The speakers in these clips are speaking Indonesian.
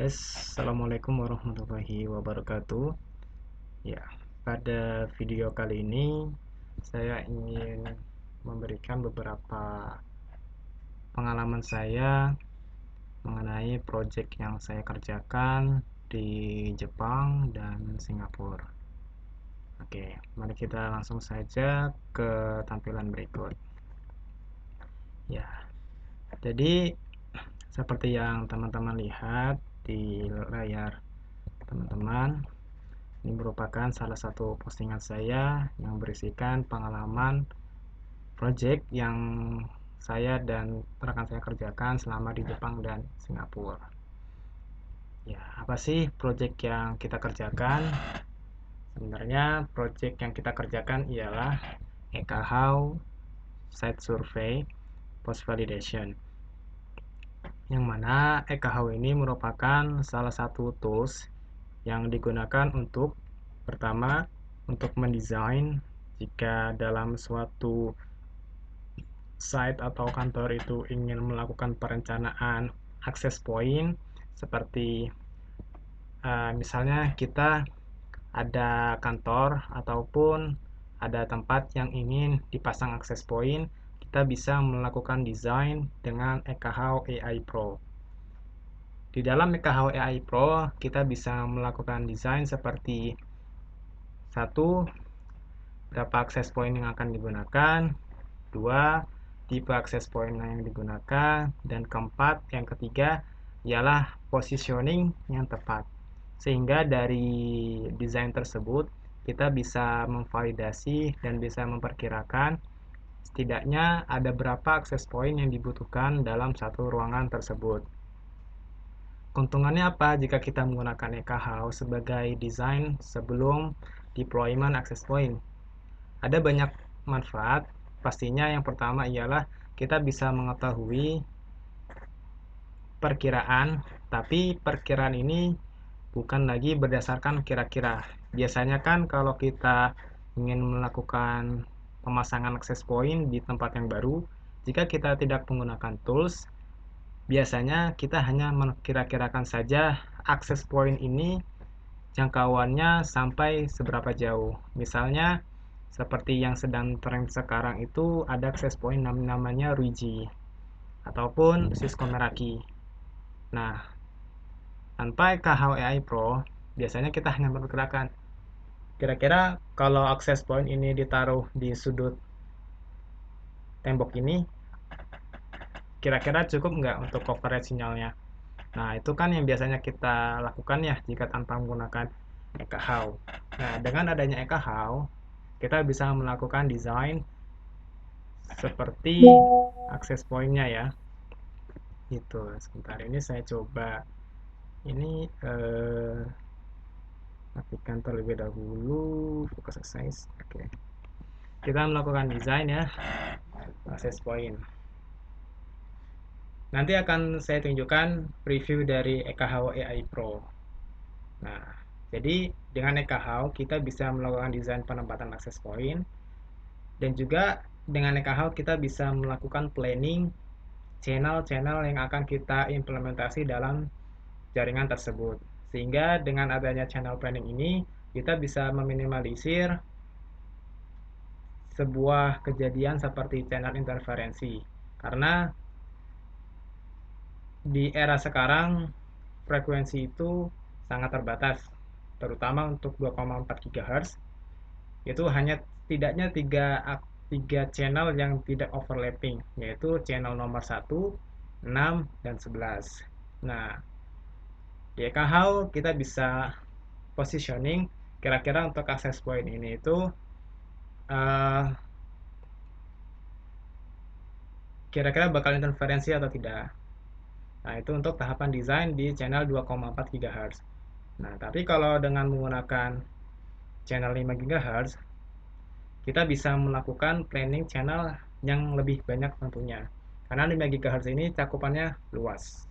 Assalamualaikum warahmatullahi wabarakatuh. Ya, pada video kali ini saya ingin memberikan beberapa pengalaman saya mengenai proyek yang saya kerjakan di Jepang dan Singapura. Oke, mari kita langsung saja ke tampilan berikut. Ya, jadi seperti yang teman-teman lihat di layar teman-teman, ini merupakan salah satu postingan saya yang berisikan pengalaman project yang saya dan rekan saya kerjakan selama di Jepang dan Singapura. Ya, apa sih project yang kita kerjakan? Sebenarnya project yang kita kerjakan ialah Ekahau Site Survey Post Validation. Yang mana Ekahau ini merupakan salah satu tools yang digunakan untuk pertama untuk mendesain jika dalam suatu site atau kantor itu ingin melakukan perencanaan akses point seperti misalnya kita ada kantor ataupun ada tempat yang ingin dipasang akses point, kita bisa melakukan desain dengan Ekahau AI Pro. Di dalam Ekahau AI Pro kita bisa melakukan desain seperti satu, berapa akses point yang akan digunakan, dua, tipe akses point yang digunakan, dan keempat, yang ketiga ialah positioning yang tepat. Sehingga dari desain tersebut kita bisa memvalidasi dan bisa memperkirakan setidaknya ada berapa akses point yang dibutuhkan dalam satu ruangan tersebut. Keuntungannya apa jika kita menggunakan Ekahau sebagai desain sebelum deployment access point? Ada banyak manfaat. Pastinya yang pertama ialah kita bisa mengetahui perkiraan, tapi perkiraan ini bukan lagi berdasarkan kira-kira. Biasanya kan kalau kita ingin melakukan pemasangan access point di tempat yang baru, jika kita tidak menggunakan tools, biasanya kita hanya mengkira-kirakan saja access point ini jangkauannya sampai seberapa jauh. Misalnya seperti yang sedang tren sekarang itu ada access point namanya Ruiji ataupun Cisco Meraki. Nah, tanpa Ekahau AI Pro, biasanya kita hanya memperkirakan kira-kira kalau access point ini ditaruh di sudut tembok ini, kira-kira cukup nggak untuk coverage sinyalnya. Nah, itu kan yang biasanya kita lakukan ya jika tanpa menggunakan Ekahau. Nah, dengan adanya Ekahau, kita bisa melakukan desain seperti akses pointnya ya. Gitu. Sebentar ini saya coba ini matikan terlebih dahulu focus size. Oke. Kita melakukan desain ya akses point. Nanti akan saya tunjukkan preview dari Ekahau AI Pro. Nah, jadi dengan Ekahau kita bisa melakukan desain penempatan akses point dan juga dengan Ekahau kita bisa melakukan planning channel-channel yang akan kita implementasi dalam jaringan tersebut. Sehingga dengan adanya channel planning ini kita bisa meminimalisir sebuah kejadian seperti channel interferensi. Karena di era sekarang frekuensi itu sangat terbatas, terutama untuk 2,4 GHz. Itu hanya setidaknya tiga channel yang tidak overlapping, yaitu channel nomor 1, 6, dan 11. Nah, di Ekahau kita bisa positioning kira-kira untuk access point ini itu kira-kira bakal interferensi atau tidak. Nah, itu untuk tahapan desain di channel 2,4 GHz. Nah, tapi kalau dengan menggunakan channel 5 GHz, kita bisa melakukan planning channel yang lebih banyak tentunya. Karena 5 GHz ini cakupannya luas.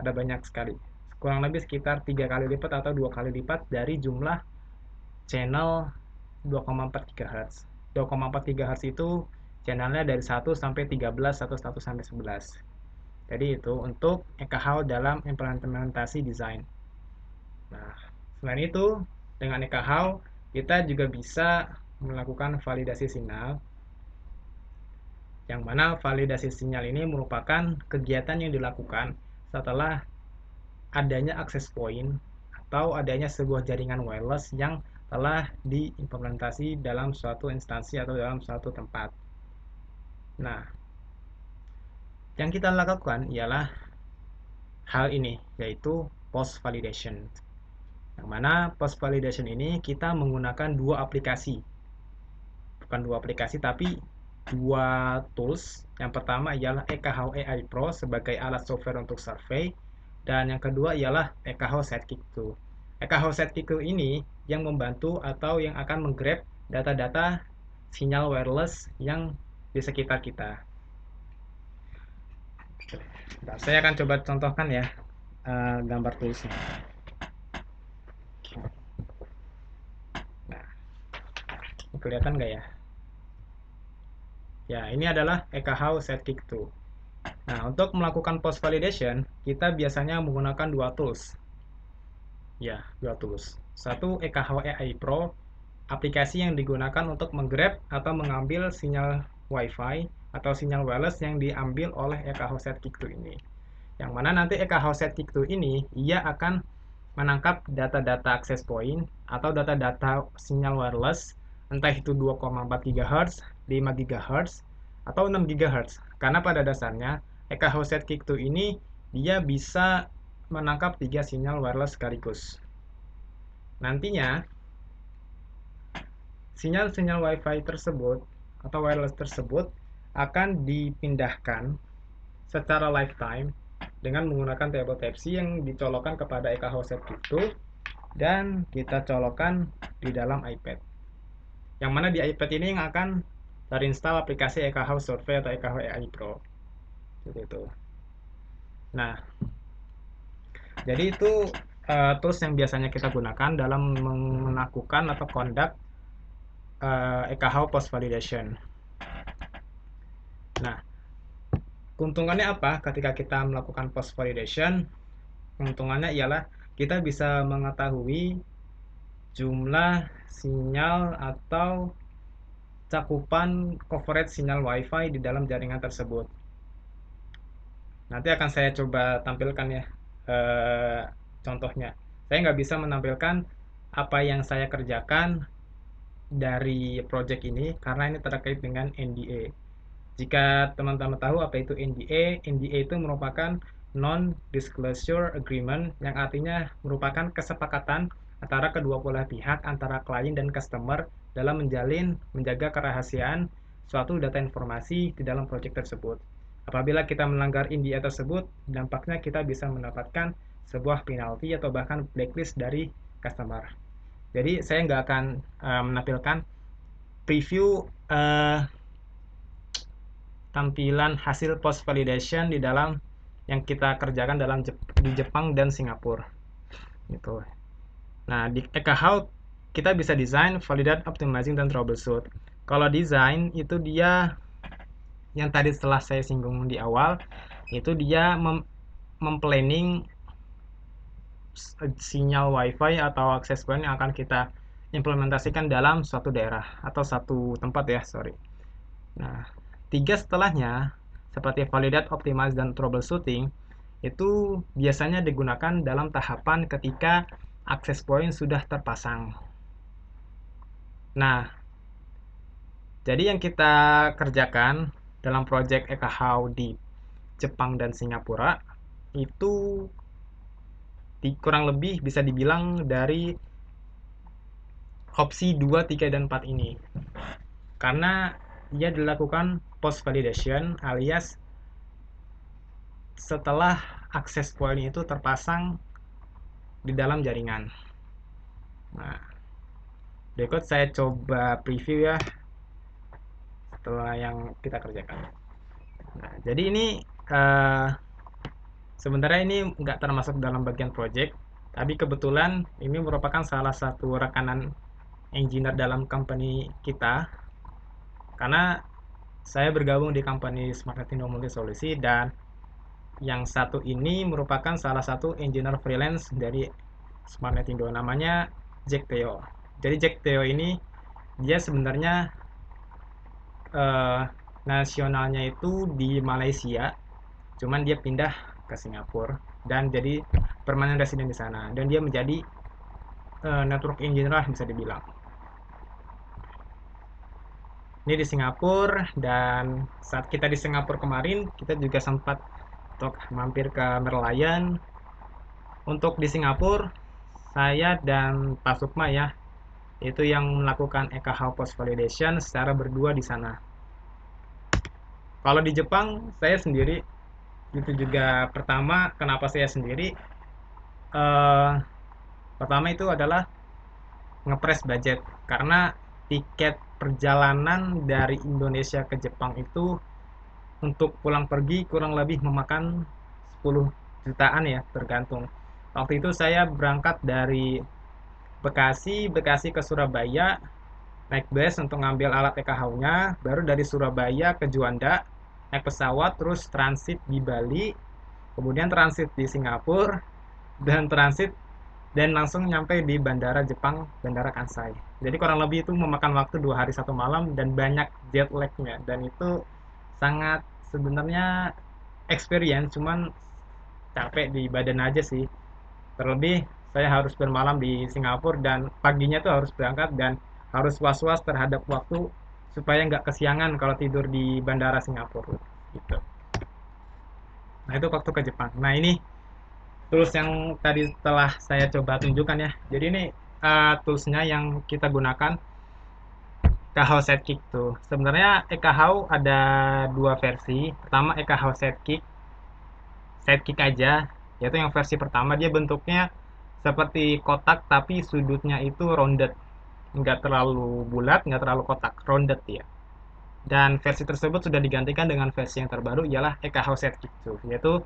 Ada banyak sekali. Kurang lebih sekitar 3 kali lipat atau 2 kali lipat dari jumlah channel 2,4 GHz. 2,4 GHz itu channelnya dari 1 sampai 13 atau 1 sampai 11. Jadi itu untuk EKH dalam implementasi desain. Nah, selain itu, dengan EKH kita juga bisa melakukan validasi sinyal, yang mana validasi sinyal ini merupakan kegiatan yang dilakukan setelah adanya access point atau adanya sebuah jaringan wireless yang telah diimplementasi dalam suatu instansi atau dalam suatu tempat. Nah, yang kita lakukan ialah hal ini, yaitu post validation. Yang mana post validation ini kita menggunakan dua aplikasi. Bukan dua aplikasi, tapi dua tools. Yang pertama ialah EKH AI Pro sebagai alat software untuk survei, dan yang kedua ialah EKH Sidekick 2. EKH Sidekick 2 ini yang membantu atau yang akan menggrab data-data sinyal wireless yang di sekitar kita. Nah, saya akan coba contohkan ya gambar toolsnya. Nah, kelihatan nggak ya? Ya, ini adalah EKH Sidekick 2. Nah, untuk melakukan post validation, kita biasanya menggunakan dua tools. Ya, dua tools. Satu, EKH AI Pro, aplikasi yang digunakan untuk menggrab atau mengambil sinyal Wi-Fi atau sinyal wireless yang diambil oleh EKH Sidekick 2 ini. Yang mana nanti EKH Sidekick 2 ini, ia akan menangkap data-data access point atau data-data sinyal wireless, entah itu 2,4 GHz, 5 GHz, atau 6 GHz. Karena pada dasarnya EKH Sidekick 2 ini dia bisa menangkap 3 sinyal wireless sekaligus. Nantinya sinyal-sinyal Wi-Fi tersebut atau wireless tersebut akan dipindahkan secara lifetime dengan menggunakan tabel Type-C yang dicolokkan kepada EKH Sidekick 2 dan kita colokkan di dalam iPad. Yang mana di iPad ini yang akan terinstall aplikasi EKH Survey atau EKH AI Pro. Seperti itu. Nah, jadi itu tools yang biasanya kita gunakan dalam melakukan atau conduct EKH post validation. Nah, keuntungannya apa ketika kita melakukan post validation? Keuntungannya ialah kita bisa mengetahui jumlah sinyal atau cakupan coverage sinyal Wi-Fi di dalam jaringan tersebut. Nanti akan saya coba tampilkan ya contohnya. Saya nggak bisa menampilkan apa yang saya kerjakan dari project ini karena ini terkait dengan NDA. Jika teman-teman tahu apa itu NDA, NDA itu merupakan Non-Disclosure Agreement yang artinya merupakan kesepakatan antara kedua belah pihak, antara klien dan customer dalam menjaga kerahasiaan suatu data informasi di dalam proyek tersebut. Apabila kita melanggar NDA tersebut, dampaknya kita bisa mendapatkan sebuah penalti atau bahkan blacklist dari customer. Jadi saya nggak akan menampilkan preview tampilan hasil post validation di dalam yang kita kerjakan di Jepang dan Singapura gitu. Nah, di EKH kita bisa desain, validate, optimizing, dan troubleshoot. Kalau desain itu dia yang tadi setelah saya singgung di awal, itu dia memplanning sinyal Wi-Fi atau access point yang akan kita implementasikan dalam suatu daerah atau satu tempat ya, sorry. Nah, tiga setelahnya seperti validate, optimize, dan troubleshooting itu biasanya digunakan dalam tahapan ketika access point sudah terpasang. Nah, jadi yang kita kerjakan dalam project EKH di Jepang dan Singapura itu kurang lebih bisa dibilang dari opsi 2, 3, dan 4 ini. Karena ia dilakukan post validation alias setelah access point itu terpasang di dalam jaringan. Nah, berikut saya coba preview ya setelah yang kita kerjakan. Nah, jadi ini sebenarnya ini nggak termasuk dalam bagian project, tapi kebetulan ini merupakan salah satu rekanan engineer dalam company kita, karena saya bergabung di company Smart Multi Solusi dan Yang satu ini merupakan salah satu engineer freelance dari SmartNet Indo, namanya Jack Theo. Jadi Jack Theo ini dia sebenarnya eh, nasionalnya itu di Malaysia, cuman dia pindah ke Singapura dan jadi permanent resident di sana, dan dia menjadi network engineer lah bisa dibilang. Ini di Singapura, dan saat kita di Singapura kemarin kita juga sempat untuk mampir ke Merlion. Untuk di Singapura, saya dan Pak Sukma ya, itu yang melakukan EKH Post Validation secara berdua di sana. Kalau di Jepang, saya sendiri. Itu juga pertama, kenapa saya sendiri? Eh, Pertama itu adalah ngepres budget, karena tiket perjalanan dari Indonesia ke Jepang itu untuk pulang pergi kurang lebih memakan 10 jutaan ya, tergantung. Waktu itu saya berangkat dari Bekasi ke Surabaya, naik bus untuk ngambil alat EKH-nya, baru dari Surabaya ke Juanda, naik pesawat, terus transit di Bali, kemudian transit di Singapura, dan transit dan langsung nyampe di bandara Jepang, Bandara Kansai. Jadi kurang lebih itu memakan waktu 2 hari 1 malam dan banyak jet lag-nya, dan itu sangat sebenarnya experience, cuman capek di badan aja sih. Terlebih saya harus bermalam di Singapura dan paginya tuh harus berangkat dan harus was-was terhadap waktu supaya nggak kesiangan kalau tidur di bandara Singapura gitu. Nah itu waktu ke Jepang. Nah ini tools yang tadi telah saya coba tunjukkan ya. Jadi ini toolsnya yang kita gunakan, Ekahau Sidekick tuh. Sebenarnya Ekahau ada dua versi. Pertama Ekahau Sidekick aja, yaitu yang versi pertama dia bentuknya seperti kotak tapi sudutnya itu rounded, nggak terlalu bulat, nggak terlalu kotak, rounded ya. Dan versi tersebut sudah digantikan dengan versi yang terbaru, ialah Ekahau Sidekick tuh, yaitu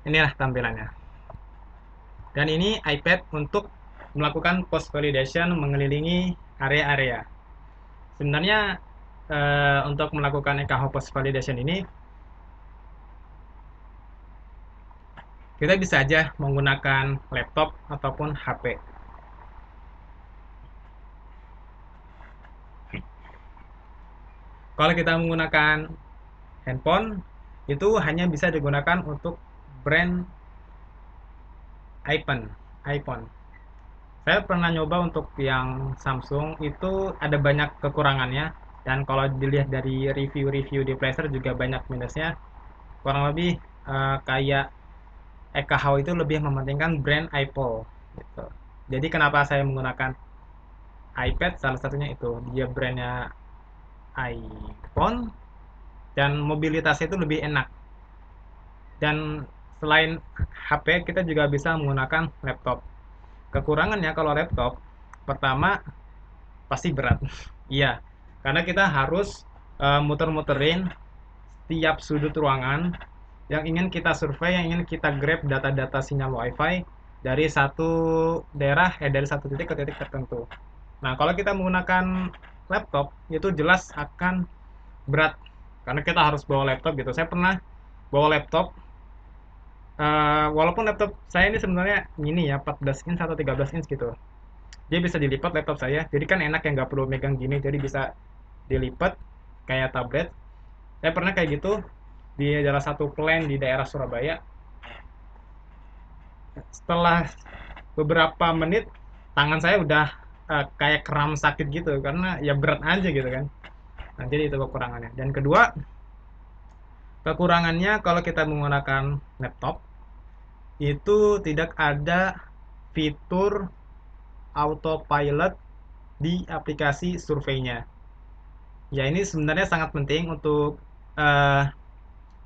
inilah tampilannya. Dan ini iPad untuk melakukan post validation mengelilingi area-area. Sebenarnya untuk melakukan EKH post validation ini kita bisa aja menggunakan laptop ataupun HP. Kalau kita menggunakan handphone, itu hanya bisa digunakan untuk brand iPhone. iPhone. Saya pernah nyoba untuk yang Samsung, itu ada banyak kekurangannya, dan kalau dilihat dari review-review di Playstore juga banyak minusnya. Kurang lebih kayak EKH itu lebih mementingkan brand Apple gitu. Jadi kenapa saya menggunakan iPad, salah satunya itu dia brandnya iPhone dan mobilitasnya itu lebih enak. Dan selain HP, kita juga bisa menggunakan laptop. Kekurangannya kalau laptop, pertama pasti berat. Iya, karena kita harus muter-muterin setiap sudut ruangan yang ingin kita survei, yang ingin kita grab data-data sinyal WiFi dari satu daerah, dari satu titik ke titik tertentu. Nah, kalau kita menggunakan laptop, itu jelas akan berat karena kita harus bawa laptop gitu. Saya pernah bawa laptop, walaupun laptop saya ini sebenarnya mini ya, 14 inch atau 13 inch gitu. Dia bisa dilipat laptop saya, jadi kan enak ya, nggak perlu megang gini, jadi bisa dilipat kayak tablet. Saya pernah kayak gitu di salah satu plan di daerah Surabaya. Setelah beberapa menit, tangan saya udah kayak kram sakit gitu karena ya berat aja gitu kan. Nah, jadi itu kekurangannya. Dan kedua, kekurangannya kalau kita menggunakan laptop itu tidak ada fitur autopilot di aplikasi surveinya. Ya ini sebenarnya sangat penting untuk uh,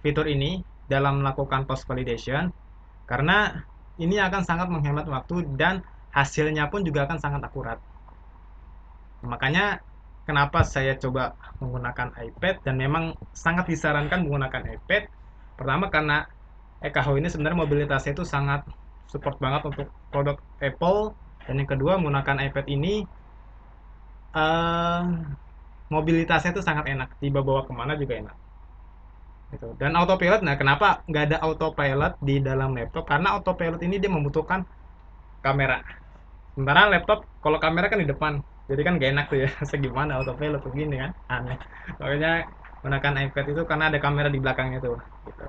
fitur ini dalam melakukan post validation, karena ini akan sangat menghemat waktu dan hasilnya pun juga akan sangat akurat. Makanya kenapa saya coba menggunakan iPad, dan memang sangat disarankan menggunakan iPad. Pertama karena EKH ini sebenarnya mobilitasnya itu sangat support banget untuk produk Apple, dan yang kedua menggunakan iPad ini eh, mobilitasnya itu sangat enak, dibawa kemana juga enak. gitu. Dan autopilot, nah kenapa nggak ada autopilot di dalam laptop? Karena autopilot ini dia membutuhkan kamera. Sementara laptop kalau kamera kan di depan, jadi kan gak enak tuh ya. Segimana autopilot begini kan, aneh. Makanya gunakan iPad itu karena ada kamera di belakangnya tuh. Gitu.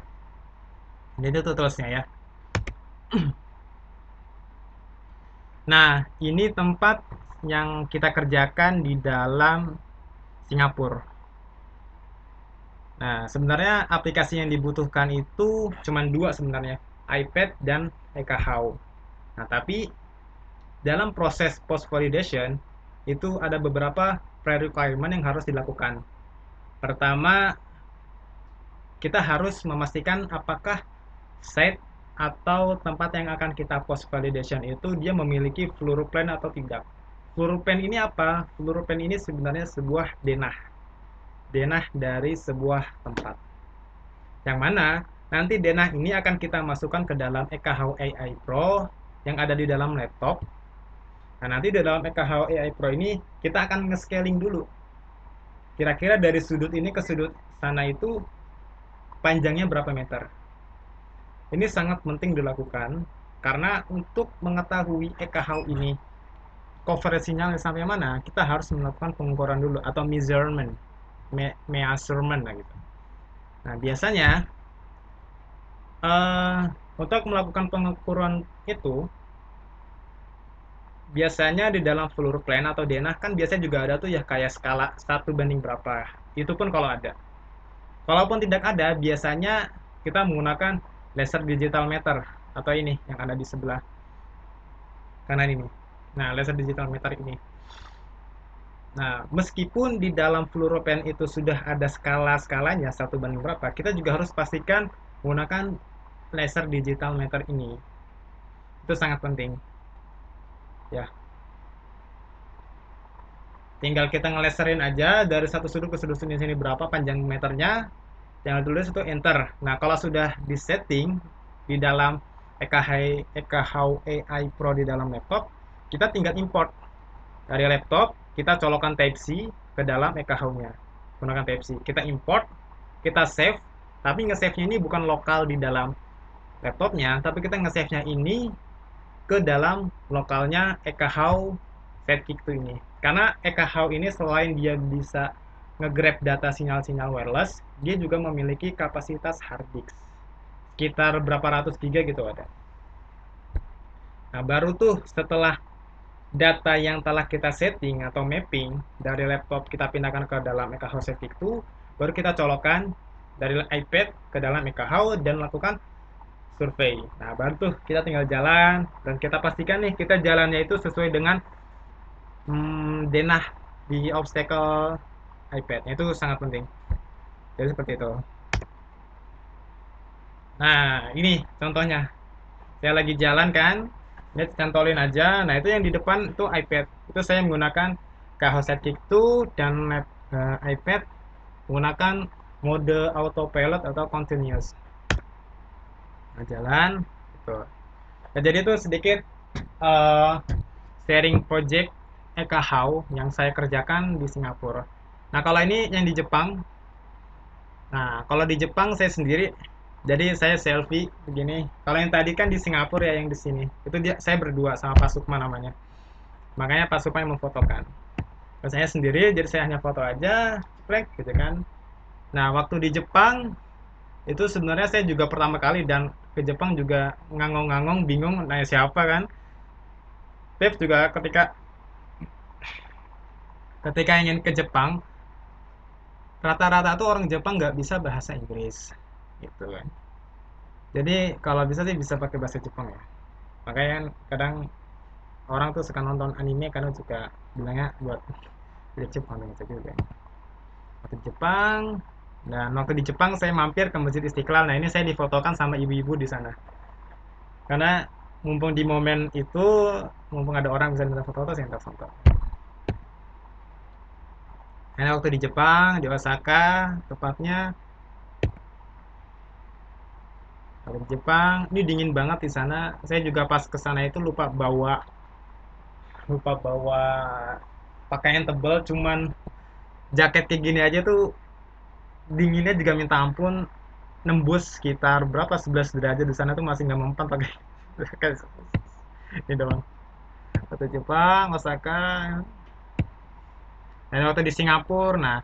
Jadi itu toolsnya ya. Nah, ini tempat yang kita kerjakan di dalam Singapura. Nah, sebenarnya aplikasi yang dibutuhkan itu cuma dua sebenarnya, iPad dan Ekahau. Nah, tapi dalam proses post validation itu ada beberapa pre-requirement yang harus dilakukan. Pertama, kita harus memastikan apakah site atau tempat yang akan kita post validation itu dia memiliki floorplan atau tidak. Floorplan ini apa? Floorplan ini sebenarnya sebuah denah. Denah dari sebuah tempat. Yang mana nanti denah ini akan kita masukkan ke dalam Ekahau AI Pro yang ada di dalam laptop. Nah, nanti di dalam Ekahau AI Pro ini kita akan nge-scaling dulu. Kira-kira dari sudut ini ke sudut sana itu panjangnya berapa meter. Ini sangat penting dilakukan karena untuk mengetahui Ekahau ini coverage sinyalnya sampai mana, kita harus melakukan pengukuran dulu atau measurement, measurement lah gitu. Nah, biasanya eh, untuk melakukan pengukuran itu, biasanya di dalam floor plan atau denah kan biasanya juga ada tuh ya kayak skala 1 banding berapa. Itu pun kalau ada. Kalaupun tidak ada, biasanya kita menggunakan laser digital meter atau ini yang ada di sebelah kanan ini. Nah, laser digital meter ini. Nah, meskipun di dalam fluoropen itu sudah ada skala-skalanya 1 banding berapa, kita juga harus pastikan menggunakan laser digital meter ini. Itu sangat penting. Ya, tinggal kita ngeleserin aja dari satu sudut ke sudut sini berapa panjang meternya, jangan tulis itu enter. Nah, kalau sudah di setting di dalam Ekahau AI Pro di dalam laptop, kita tinggal import dari laptop, kita colokan Type C ke dalam Ekahau-nya gunakan Type C, kita import, kita save, tapi nge-save-nya ini bukan lokal di dalam laptopnya, tapi kita nge-save-nya ini ke dalam lokalnya Ekahau Sidekick 2 ini. Karena Ekahau ini selain dia bisa nge-grab data sinyal-sinyal wireless, dia juga memiliki kapasitas hard disk. Sekitar berapa ratus giga gitu ada. Nah, baru tuh setelah data yang telah kita setting atau mapping dari laptop kita pindahkan ke dalam Ekahau Sidekick 2, baru kita colokan dari iPad ke dalam Ekahau dan lakukan survei. Nah, baru tuh kita tinggal jalan dan kita pastikan nih kita jalannya itu sesuai dengan denah di obstacle iPad. Itu sangat penting. Jadi seperti itu. Nah, ini contohnya. Saya lagi jalan kan, ini cantolin aja. Nah, itu yang di depan itu iPad. Itu saya menggunakan Kahos Sidekick 2 dan iPad menggunakan mode autopilot atau continuous. Nah, jalan. Gitu. Nah, jadi itu sedikit uh, sharing project Ekahau yang saya kerjakan di Singapura. Nah, kalau ini yang di Jepang. Nah, kalau di Jepang saya sendiri, jadi saya selfie begini. Kalau yang tadi kan di Singapura ya yang di sini. Itu dia saya berdua sama Pak Sukma namanya. Makanya Pak Sukma yang memfotokan. Kalau saya sendiri, jadi saya hanya foto aja, ceplek gitu kan. Nah, waktu di Jepang itu sebenarnya saya juga pertama kali dan ke Jepang juga ngangong-ngangong, bingung nanya siapa kan. Tips juga ketika ketika ingin ke Jepang, rata-rata tuh orang Jepang nggak bisa bahasa Inggris gitu kan. Jadi kalau bisa sih bisa pakai bahasa Jepang ya. Makanya kan kadang orang tuh suka nonton anime karena juga bilangnya buat di Jepang gitu juga. Waktu di Jepang dan waktu di Jepang saya mampir ke Masjid Istiqlal. Nah, ini saya difotokan sama ibu-ibu di sana. Karena mumpung di momen itu, mumpung ada orang bisa minta foto-foto, saya minta foto. Nah, waktu di Jepang, di Osaka, tepatnya kalau di Jepang, ini dingin banget di sana. Saya juga pas ke sana itu lupa bawa pakaian tebal, cuman jaket kayak gini aja tuh dinginnya juga minta ampun. nembus sekitar berapa 11 derajat di sana tuh masih nggak mempan pakai ini doang. Waktu Jepang, Osaka, dan waktu di Singapura. Nah,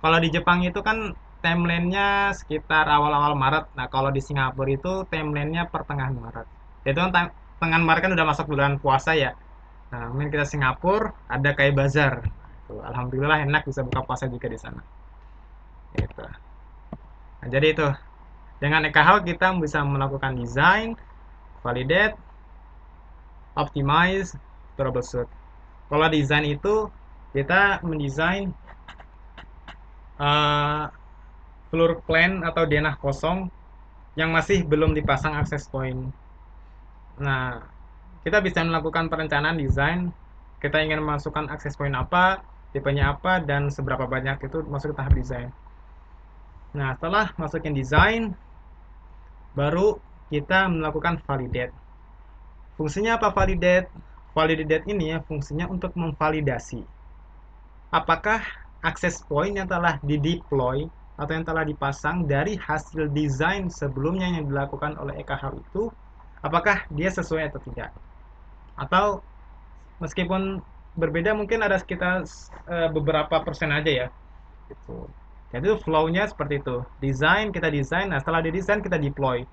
kalau di Jepang itu kan timeline-nya sekitar awal-awal Maret. Nah, kalau di Singapura itu timeline-nya pertengahan Maret. Itu kan pertengahan Maret kan udah masuk bulan puasa ya. Nah, mungkin kita Singapura ada kayak bazar. Tuh, alhamdulillah enak bisa buka puasa juga di sana. Gitu. Nah, jadi itu dengan EKH kita bisa melakukan desain, validate, optimize, troubleshoot. Kalau desain itu kita mendesain uh, floor plan atau denah kosong yang masih belum dipasang access point. Nah, kita bisa melakukan perencanaan desain. Kita ingin memasukkan access point apa, tipenya apa, dan seberapa banyak itu masuk ke tahap desain. Nah, setelah masukin desain, baru kita melakukan validate. Fungsinya apa validate? Validate ini ya fungsinya untuk memvalidasi apakah access point yang telah dideploy atau yang telah dipasang dari hasil desain sebelumnya yang dilakukan oleh EKH itu apakah dia sesuai atau tidak, atau meskipun berbeda mungkin ada sekitar beberapa persen aja ya gitu. Jadi flow-nya seperti itu, kita desain, nah setelah didesain kita deploy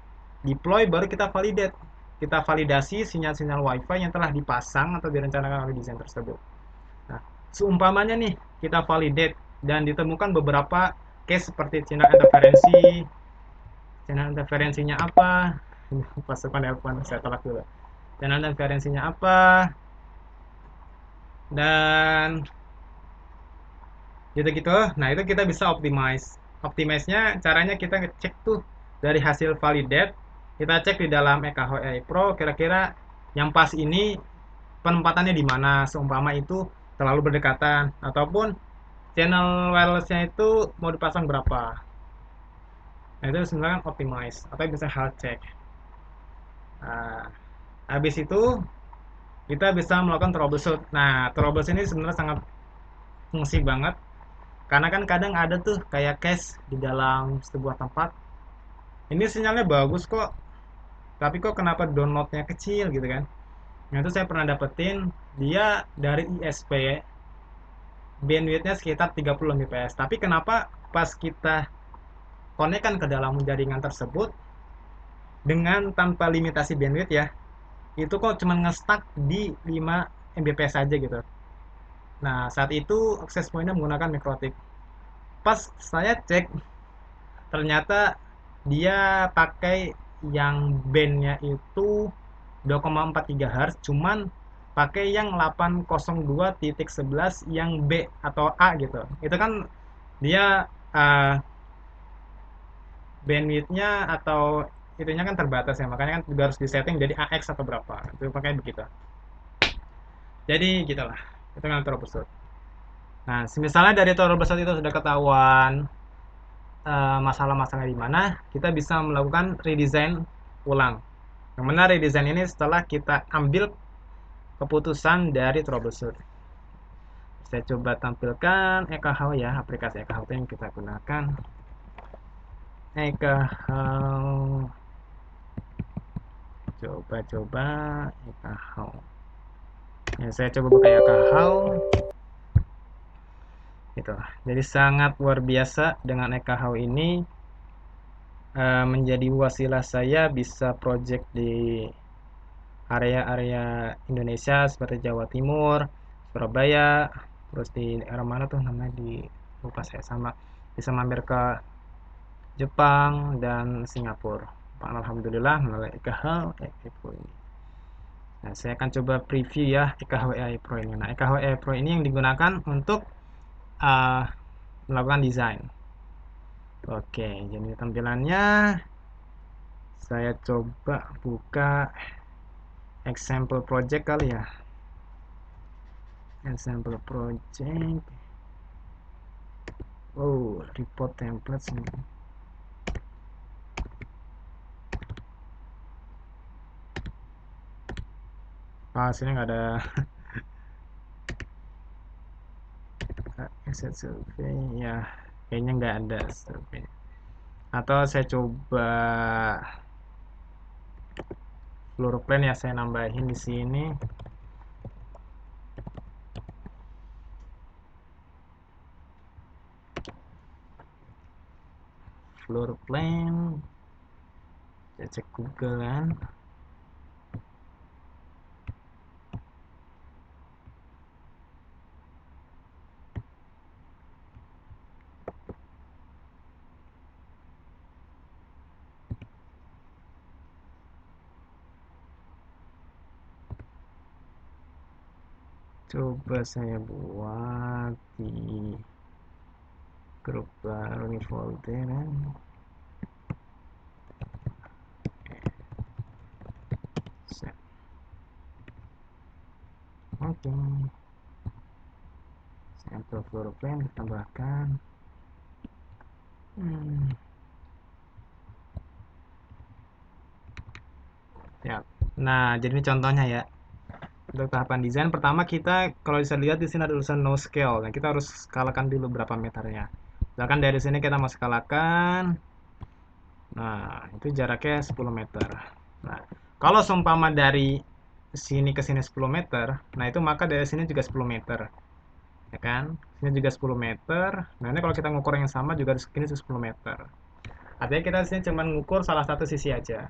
baru kita validate, kita validasi sinyal-sinyal wifi yang telah dipasang atau direncanakan oleh desain tersebut. Nah, seumpamanya nih kita validate dan ditemukan beberapa case seperti channel interferensinya apa, pasukan F1 saya tolak dulu. Channel interferensinya apa, dan gitu-gitu. Nah, itu kita bisa optimize. Optimize-nya caranya kita ngecek tuh dari hasil validate, kita cek di dalam EKHWI Pro kira-kira yang pas ini penempatannya di mana, seumpama itu terlalu berdekatan ataupun channel wirelessnya itu mau dipasang berapa. Nah, itu sebenarnya optimize atau bisa health check. Nah, habis itu kita bisa melakukan troubleshoot. Nah, troubleshoot ini sebenarnya sangat fungsi banget karena kan kadang ada tuh kayak case di dalam sebuah tempat. Ini sinyalnya bagus kok, tapi kok kenapa downloadnya kecil gitu kan. Nah, itu saya pernah dapetin dia dari ISP bandwidthnya sekitar 30 Mbps. Tapi kenapa pas kita konekkan ke dalam jaringan tersebut dengan tanpa limitasi bandwidth ya, itu kok cuma nge-stuck di 5 Mbps saja gitu. Nah, saat itu access point-nya menggunakan MikroTik. Pas saya cek, ternyata dia pakai yang bandnya itu 2,4 GHz, cuman pakai yang 802.11 yang B atau A gitu. Itu kan dia bandwidthnya atau itunya kan terbatas ya, makanya kan juga harus disetting jadi AX atau berapa. Itu pakai begitu. Jadi gitulah. Itu kan troubleshoot. Nah, misalnya dari troubleshoot itu sudah ketahuan masalah-masalah di mana, kita bisa melakukan redesign ulang. Yang mana redesign ini setelah kita ambil keputusan dari troubleshoot. Saya coba tampilkan EKH ya, aplikasi EKH yang kita gunakan. EKH, coba EKH. Ya, saya coba buka EKH. Gitu. Jadi sangat luar biasa dengan EKH ini. Menjadi wasilah saya bisa project di area-area Indonesia seperti Jawa Timur, Surabaya, terus di daerah mana tuh namanya di lupa saya, sama bisa mampir ke Jepang dan Singapura. Alhamdulillah melalui EKH Pro ini. Nah, saya akan coba preview ya EKH Pro ini. Nah, EKH Pro ini yang digunakan untuk melakukan desain. Oke, jadi tampilannya saya coba buka example project kali ya. Example project. Oh, report templates ini. Sini nggak ada asset survey ya, kayaknya nggak ada survey. Atau saya coba floor plan ya, saya nambahin di sini. Floor plan, saya cek Google kan. Coba saya buat di grup baru nih folder kan. Set. Oke. Sample floor plan ditambahkan. Ya. Nah, jadi ini contohnya ya. Untuk tahapan desain pertama kita kalau bisa lihat di sini ada tulisan no scale. Nah, kita harus skalakan dulu berapa meternya. Misalkan dari sini kita mau skalakan. Nah, itu jaraknya 10 meter. Nah, kalau seumpama dari sini ke sini 10 meter, nah itu maka dari sini juga 10 meter. Ya kan? Sini juga 10 meter. Nah, ini kalau kita ngukur yang sama juga di sini 10 meter. Artinya kita di sini cuma ngukur salah satu sisi aja.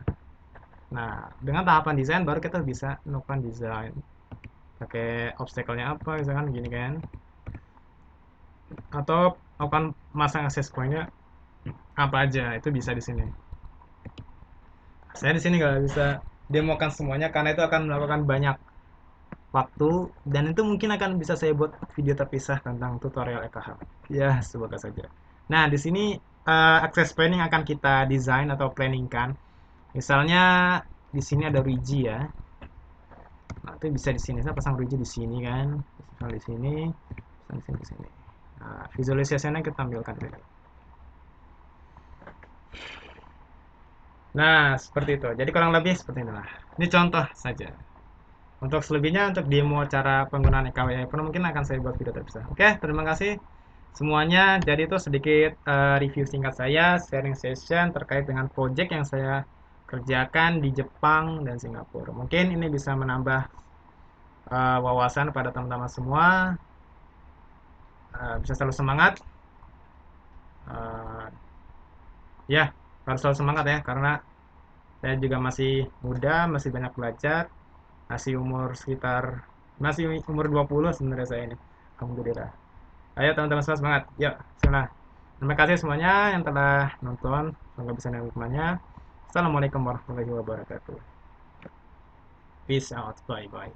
Nah, dengan tahapan desain baru kita bisa melakukan desain. Pakai obstacle-nya apa, misalkan gini kan. Atau akan masang access point-nya apa aja, itu bisa di sini. Saya di sini nggak bisa demokan semuanya karena itu akan melakukan banyak waktu dan itu mungkin akan bisa saya buat video terpisah tentang tutorial EKH. Ya, semoga saja. Nah, di sini access point yang akan kita desain atau planningkan. Misalnya di sini ada Rigi ya. Nah, itu bisa di sini. Saya pasang Rigi di sini kan. Pasang di sini, pasang di sini, di sini. Nah, visualisasinya kita tampilkan di sini. Nah, seperti itu. Jadi kurang lebih seperti inilah. Ini contoh saja. Untuk selebihnya, untuk demo cara penggunaan EKWI pun mungkin akan saya buat video terpisah. Oke, terima kasih semuanya. Jadi itu sedikit review singkat saya, sharing session terkait dengan project yang saya kerjakan di Jepang dan Singapura. Mungkin ini bisa menambah wawasan pada teman-teman semua. Bisa selalu semangat. Uh, ya, harus selalu semangat ya, karena saya juga masih muda, masih banyak belajar. Masih umur 20 sebenarnya saya ini. Alhamdulillah. Ayo teman-teman semua semangat. Yuk, sana. Terima kasih semuanya yang telah nonton. Semoga bisa menikmatinya. Assalamualaikum warahmatullahi wabarakatuh. Peace out. Bye bye.